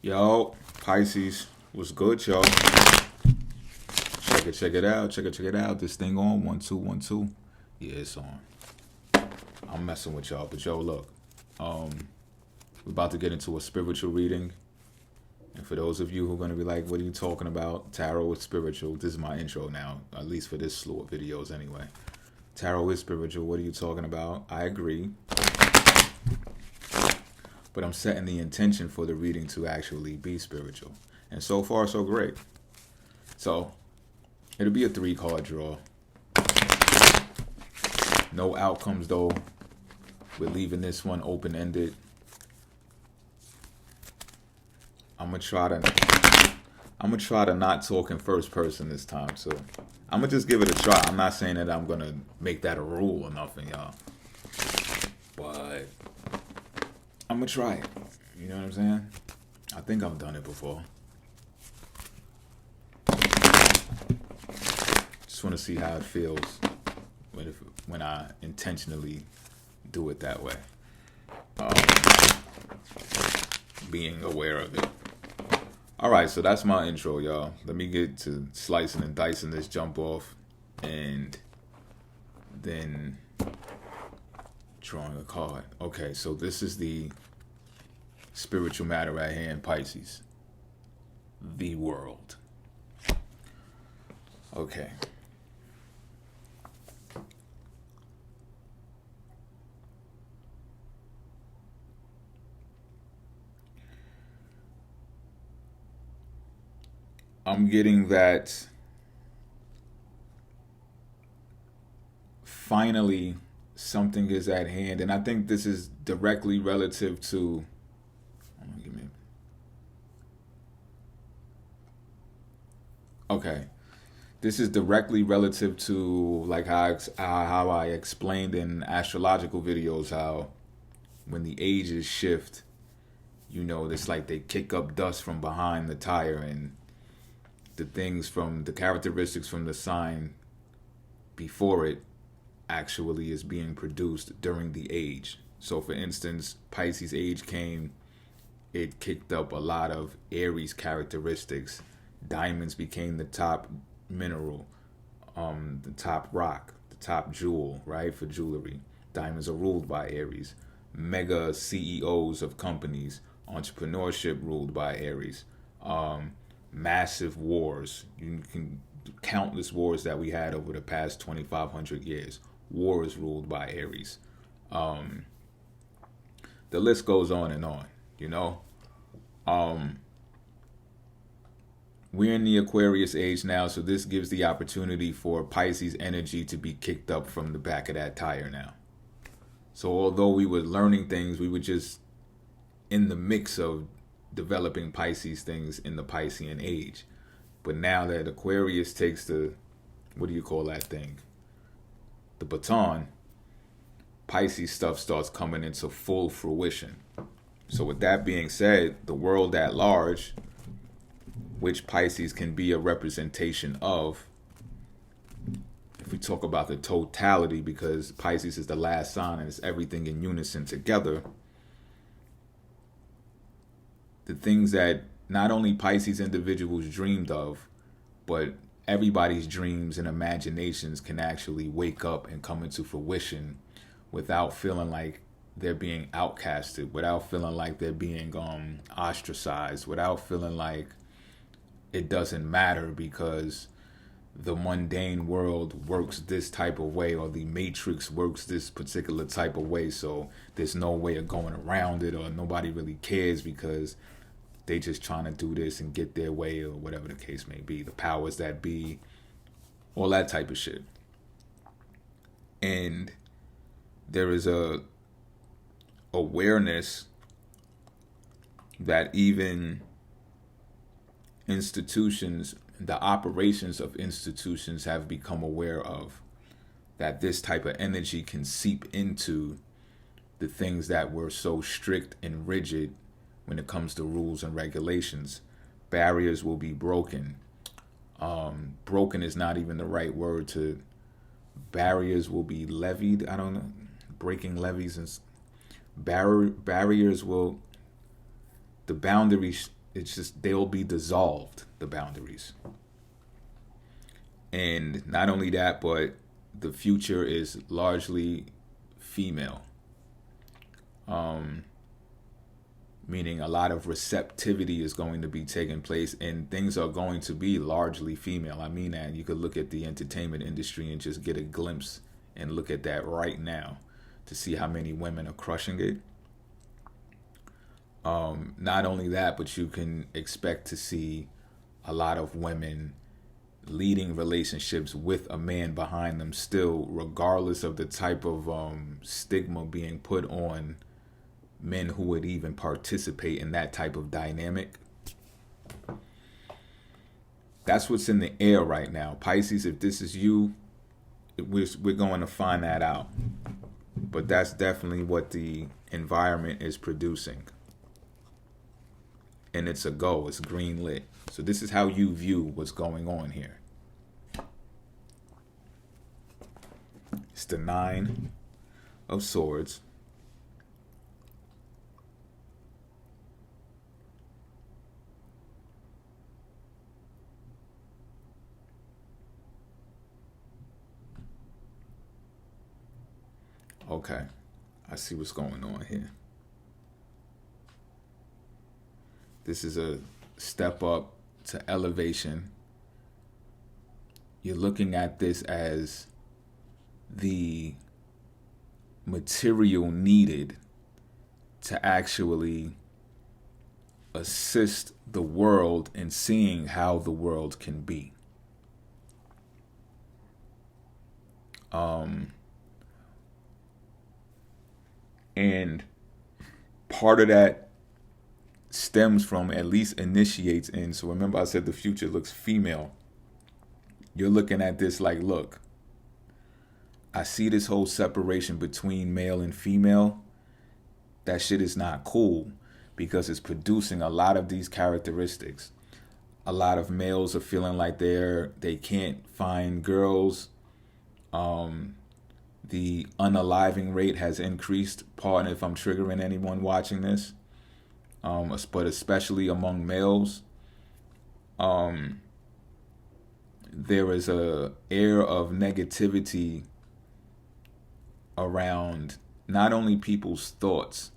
Yo, Pisces, what's good, y'all? Check it out. Check it out. This thing on 1 2 1 2. Yeah, it's on. I'm messing with y'all, but yo, look, we're about to get into a spiritual reading, and for those of you who are gonna be like, "What are you talking about? Tarot is spiritual." This is my intro now, at least for this slew of videos, anyway. Tarot is spiritual. What are you talking about? I agree, but I'm setting the intention for the reading to actually be spiritual, and so far, so great. So it'll be a 3-card draw. No outcomes though. We're leaving this one open-ended. I'm gonna try to not talk in first person this time. So I'm gonna just give it a try. I'm not saying that I'm gonna make that a rule or nothing, y'all. But I'm gonna try it. You know what I'm saying? I think I've done it before. Just want to see how it feels when I intentionally do it that way. Being aware of it. All right, so that's my intro, y'all. Let me get to slicing and dicing this jump off, and then drawing a card. Okay, so this is the spiritual matter at hand, Pisces. The world. Okay. I'm getting that finally something is at hand, and I think this is directly relative to. Okay, this is directly relative to like how I explained in astrological videos how when the ages shift, it's like they kick up dust from behind the tire, and the characteristics from the sign before it actually is being produced during the age. So for instance, Pisces age came, it kicked up a lot of Aries characteristics. Diamonds became the top mineral, the top rock, the top jewel, right, for jewelry. Diamonds are ruled by Aries. Mega CEOs of companies, entrepreneurship ruled by Aries. Massive wars. You can countless wars that we had over the past 2,500 years. War is ruled by Aries. The list goes on and on. We're in the Aquarius age now, so this gives the opportunity for Pisces energy to be kicked up from the back of that tire now. So although we were learning things, we were just in the mix of developing Pisces things in the Piscean age. But now that Aquarius takes the, what do you call that thing? The baton, Pisces stuff starts coming into full fruition. So with that being said, the world at large, which Pisces can be a representation of, if we talk about the totality, because Pisces is the last sign and it's everything in unison together, the things that not only Pisces individuals dreamed of, but everybody's dreams and imaginations can actually wake up and come into fruition without feeling like they're being outcasted, without feeling like they're being ostracized, without feeling like it doesn't matter because the mundane world works this type of way, or the matrix works this particular type of way, so there's no way of going around it, or nobody really cares because they just trying to do this and get their way, or whatever the case may be. The powers that be, all that type of shit. And there is a awareness that even institutions, the operations of institutions have become aware of, that this type of energy can seep into the things that were so strict and rigid when it comes to rules and regulations. Barriers will be broken. Broken is not even the right word to. Barriers will be levied. I don't know. Breaking levees and barriers will. The boundaries it's just they'll be dissolved, the boundaries. And not only that, but the future is largely female. Meaning a lot of receptivity is going to be taking place and things are going to be largely female. I mean that you could look at the entertainment industry and just get a glimpse and look at that right now to see how many women are crushing it. Not only that, but you can expect to see a lot of women leading relationships with a man behind them still, regardless of the type of stigma being put on men who would even participate in that type of dynamic. That's what's in the air right now. Pisces, if this is you, we're going to find that out. But that's definitely what the environment is producing. And it's a go. It's green lit. So this is how you view what's going on here. It's the 9 of Swords. Okay, I see what's going on here. This is a step up to elevation. You're looking at this as the material needed to actually assist the world in seeing how the world can be. And part of that stems from, at least initiates in, so remember I said the future looks female. You're looking at this like, look, I see this whole separation between male and female. That shit is not cool because it's producing a lot of these characteristics. A lot of males are feeling like they can't find girls. The unaliving rate has increased. Pardon if I'm triggering anyone watching this, but especially among males. There is a air of negativity around not only people's thoughts,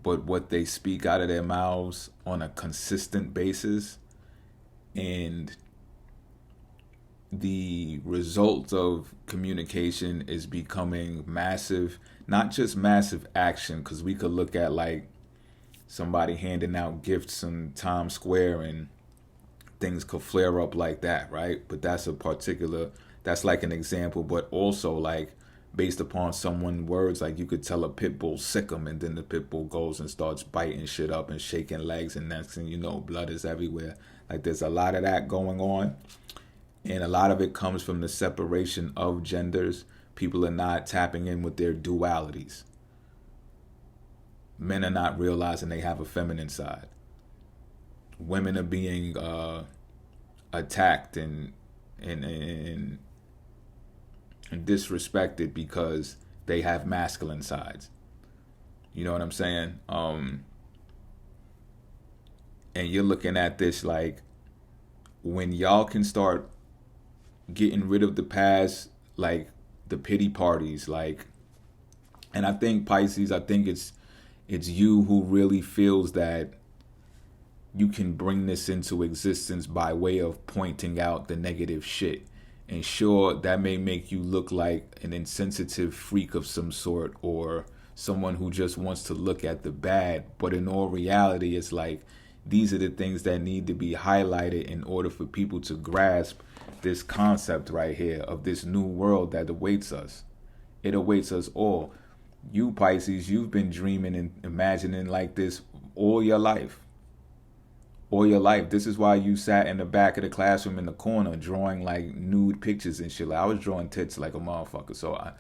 but what they speak out of their mouths on a consistent basis. And the result of communication is becoming massive, not just massive action, because we could look at like somebody handing out gifts in Times Square and things could flare up like that, right? But that's like an example, but also like based upon someone's words, like you could tell a pit bull sick 'em and then the pit bull goes and starts biting shit up and shaking legs, and next thing you know, blood is everywhere. Like there's a lot of that going on. And a lot of it comes from the separation of genders. People are not tapping in with their dualities. Men are not realizing they have a feminine side. Women are being attacked and disrespected because they have masculine sides. You know what I'm saying? And you're looking at this like, when y'all can start getting rid of the past, like the pity parties, like, and I think Pisces, I think it's you who really feels that you can bring this into existence by way of pointing out the negative shit. And sure, that may make you look like an insensitive freak of some sort or someone who just wants to look at the bad, but in all reality, it's like these are the things that need to be highlighted in order for people to grasp this concept right here of this new world that awaits us. It awaits us all. You Pisces, you've been dreaming and imagining like this all your life. All your life. This is why you sat in the back of the classroom in the corner drawing like nude pictures and shit. Like, I was drawing tits like a motherfucker. So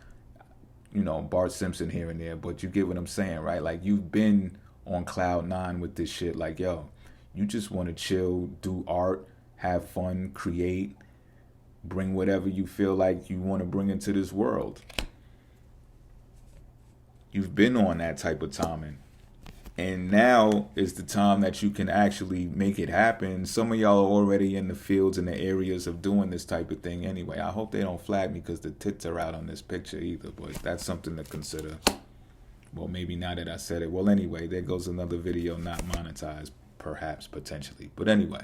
Bart Simpson here and there, but you get what I'm saying, right? Like you've been on cloud 9 with this shit. Like, yo, you just want to chill, do art, have fun, create, bring whatever you feel like you want to bring into this world. You've been on that type of timing. And now is the time that you can actually make it happen. Some of y'all are already in the fields and the areas of doing this type of thing anyway. I hope they don't flag me because the tits are out on this picture either, but that's something to consider. Well, maybe now that I said it. Well, anyway, there goes another video not monetized, perhaps, potentially. But anyway,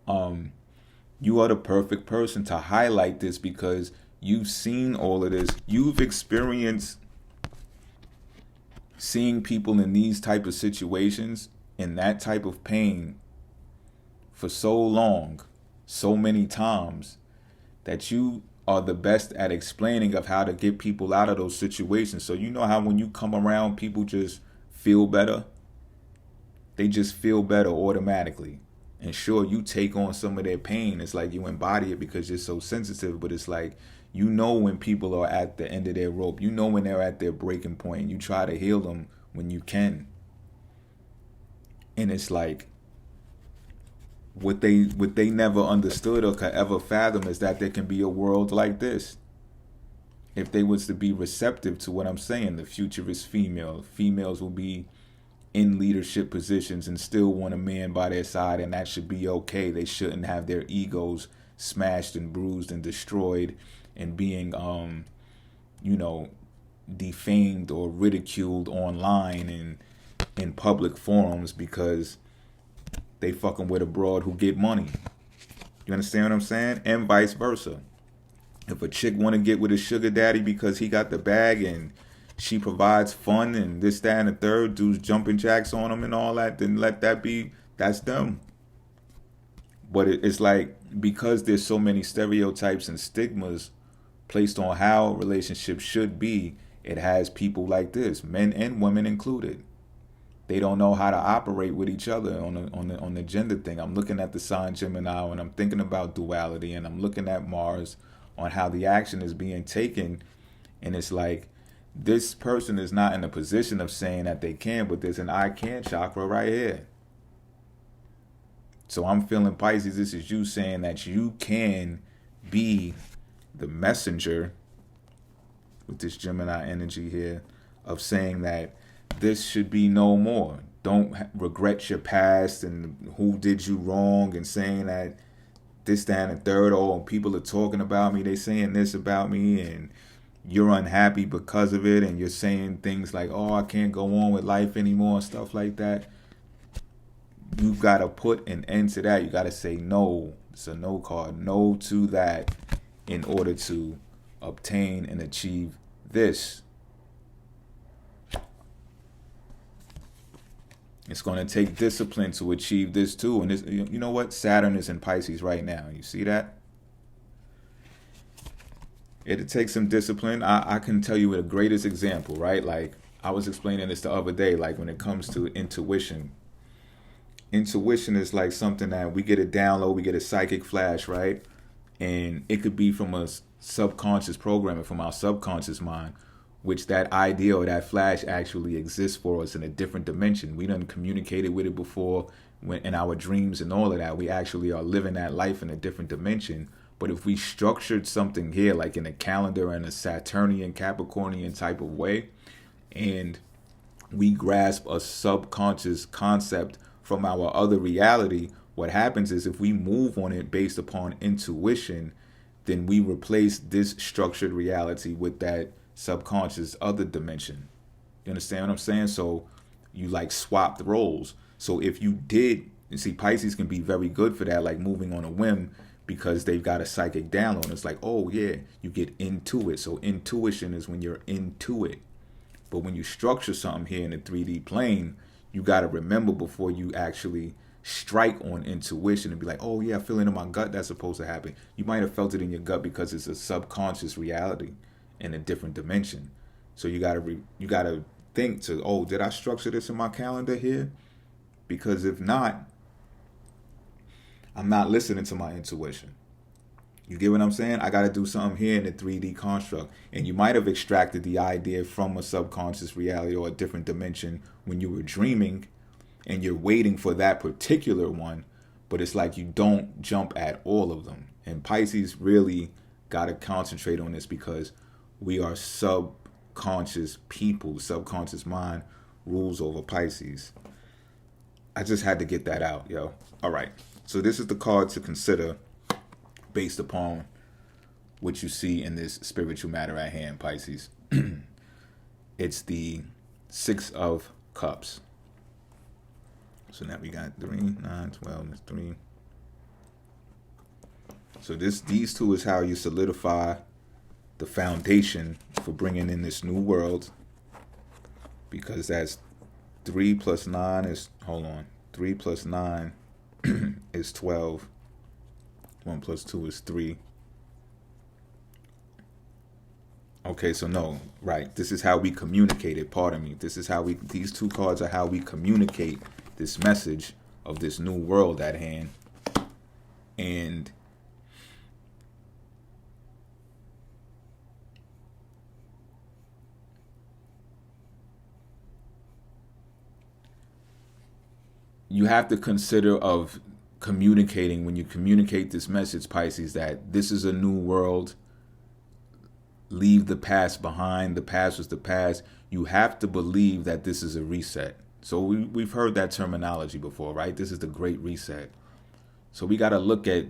you are the perfect person to highlight this because you've seen all of this. You've experienced seeing people in these type of situations, in that type of pain for so long, so many times, that you are the best at explaining of how to get people out of those situations. So you know how when you come around, people just feel better? They just feel better automatically. And sure, you take on some of their pain. It's like you embody it because you're so sensitive, but it's like you know when people are at the end of their rope. You know when they're at their breaking point, and you try to heal them when you can. And it's like what they never understood or could ever fathom is that there can be a world like this. If they was to be receptive to what I'm saying, the future is female. Females will be in leadership positions and still want a man by their side, and that should be okay. They shouldn't have their egos smashed and bruised and destroyed and being defamed or ridiculed online and in public forums because they fucking with a broad who get money. You understand what I'm saying? And vice versa. If a chick want to get with a sugar daddy because he got the bag and she provides fun and this, that, and the third, dudes jumping jacks on them and all that, then let that be, that's them. But it's like, because there's so many stereotypes and stigmas placed on how relationships should be, it has people like this, men and women included. They don't know how to operate with each other on the gender thing. I'm looking at the sign Gemini and I'm thinking about duality, and I'm looking at Mars on how the action is being taken, and it's like this person is not in a position of saying that they can, but there's an I can chakra right here. So I'm feeling, Pisces, this is you saying that you can be the messenger with this Gemini energy here of saying that this should be no more. Don't regret your past and who did you wrong, and saying that this, that, and the third, oh, people are talking about me, they saying this about me, and you're unhappy because of it, and you're saying things like, oh, I can't go on with life anymore, and stuff like that. You got to put an end to that. You got to say no. It's a no card. No to that in order to obtain and achieve this. It's going to take discipline to achieve this too. And this, you know what? Saturn is in Pisces right now. You see that? It'll take some discipline. I can tell you the greatest example, right? Like, I was explaining this the other day, like when it comes to intuition. Intuition is like something that we get a download, we get a psychic flash, right? And it could be from a subconscious programming, from our subconscious mind, which that idea or that flash actually exists for us in a different dimension. We done communicated with it before in our dreams and all of that. We actually are living that life in a different dimension. But if we structured something here, like in a calendar in a Saturnian, Capricornian type of way, and we grasp a subconscious concept from our other reality, what happens is if we move on it based upon intuition, then we replace this structured reality with that subconscious other dimension. You understand what I'm saying? So you like swap the roles. So if you did, you see, Pisces can be very good for that, like moving on a whim, because they've got a psychic download. It's like, oh yeah, you get into it. So intuition is when you're into it. But when you structure something here in the 3D plane, you got to remember before you actually strike on intuition and be like, oh yeah, I feel it in my gut, that's supposed to happen. You might have felt it in your gut because it's a subconscious reality in a different dimension. So you gotta think to, oh, did I structure this in my calendar here? Because if not, I'm not listening to my intuition. You get what I'm saying? I got to do something here in the 3D construct. And you might have extracted the idea from a subconscious reality or a different dimension when you were dreaming, and you're waiting for that particular one. But it's like you don't jump at all of them. And Pisces really got to concentrate on this because we are subconscious people, subconscious mind. rules over Pisces. I just had to get that out, yo. All right. So this is the card to consider based upon what you see in this spiritual matter at hand, Pisces. It's the Six of Cups. So now we got 3, 9, 12, that's 3. So these two is how you solidify the foundation for bringing in this new world. Because that's 3 plus 9 is, 3 plus 9 is 12. 1 plus 2 is 3. Okay, so no, right. This is how we communicate it. Pardon me. This is how these two cards are how we communicate this message of this new world at hand. And you have to consider of communicating, when you communicate this message, Pisces, that this is a new world. Leave the past behind. The past was the past. You have to believe that this is a reset. So we've heard that terminology before, right? This is the great reset. So we got to look at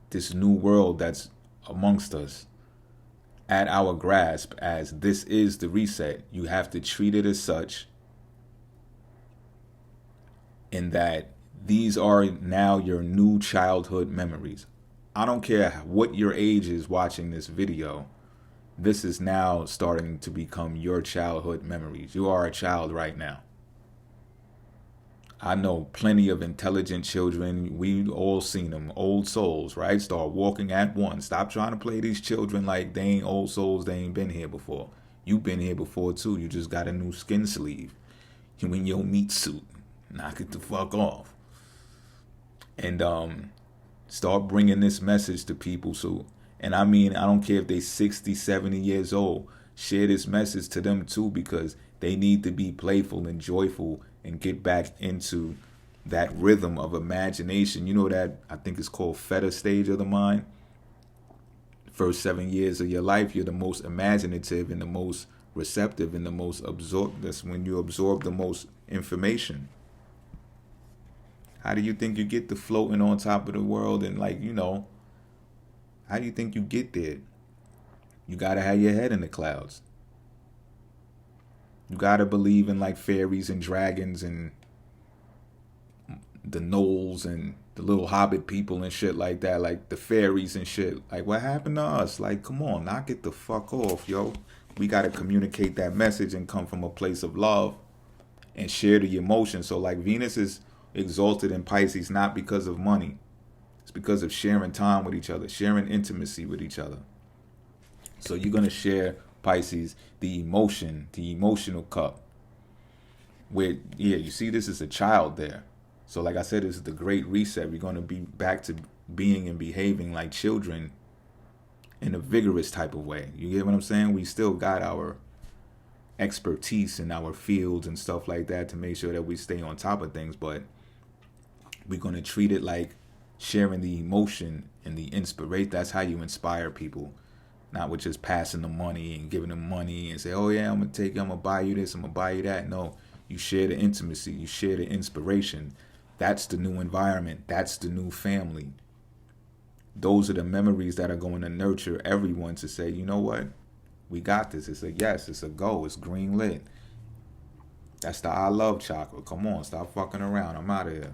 this new world that's amongst us at our grasp as this is the reset. You have to treat it as such, in that these are now your new childhood memories. I don't care what your age is watching this video. This is now starting to become your childhood memories. You are a child right now. I know plenty of intelligent children. We've all seen them. Old souls, right? Start walking at once. Stop trying to play these children like they ain't old souls. They ain't been here before. You've been here before too. You just got a new skin sleeve. You in your meat suit. Knock it the fuck off. And start bringing this message to people. So, and I mean, I don't care if they 60, 70 years old. Share this message to them too, because they need to be playful and joyful and get back into that rhythm of imagination. You know that, I think it's called theta stage of the mind. First 7 years of your life, you're the most imaginative and the most receptive and the most absorbed. That's when you absorb the most information. How do you think you get to floating on top of the world and how do you think you get there? You got to have your head in the clouds. You got to believe in fairies and dragons and the gnolls and the little hobbit people and shit like that, like the fairies and shit. What happened to us? Come on, knock it the fuck off, yo. We got to communicate that message and come from a place of love and share the emotion. So Venus is exalted in Pisces not because of money. It's because of sharing time with each other, sharing intimacy with each other. So you're going to share, Pisces, the emotion, the emotional cup. You see this is a child there. So like I said, this is the great reset. We're going to be back to being and behaving like children in a vigorous type of way. You get what I'm saying? We still got our expertise in our fields and stuff like that to make sure that we stay on top of things, but we're going to treat it like sharing the emotion and the inspiration. That's how you inspire people, not with just passing them money and giving them money and say, oh yeah, I'm going to buy you this, I'm going to buy you that. No, you share the intimacy, you share the inspiration. That's the new environment. That's the new family. Those are the memories that are going to nurture everyone to say, you know what? We got this. It's a yes. It's a go. It's green lit. That's the I love chakra. Come on, stop fucking around. I'm out of here.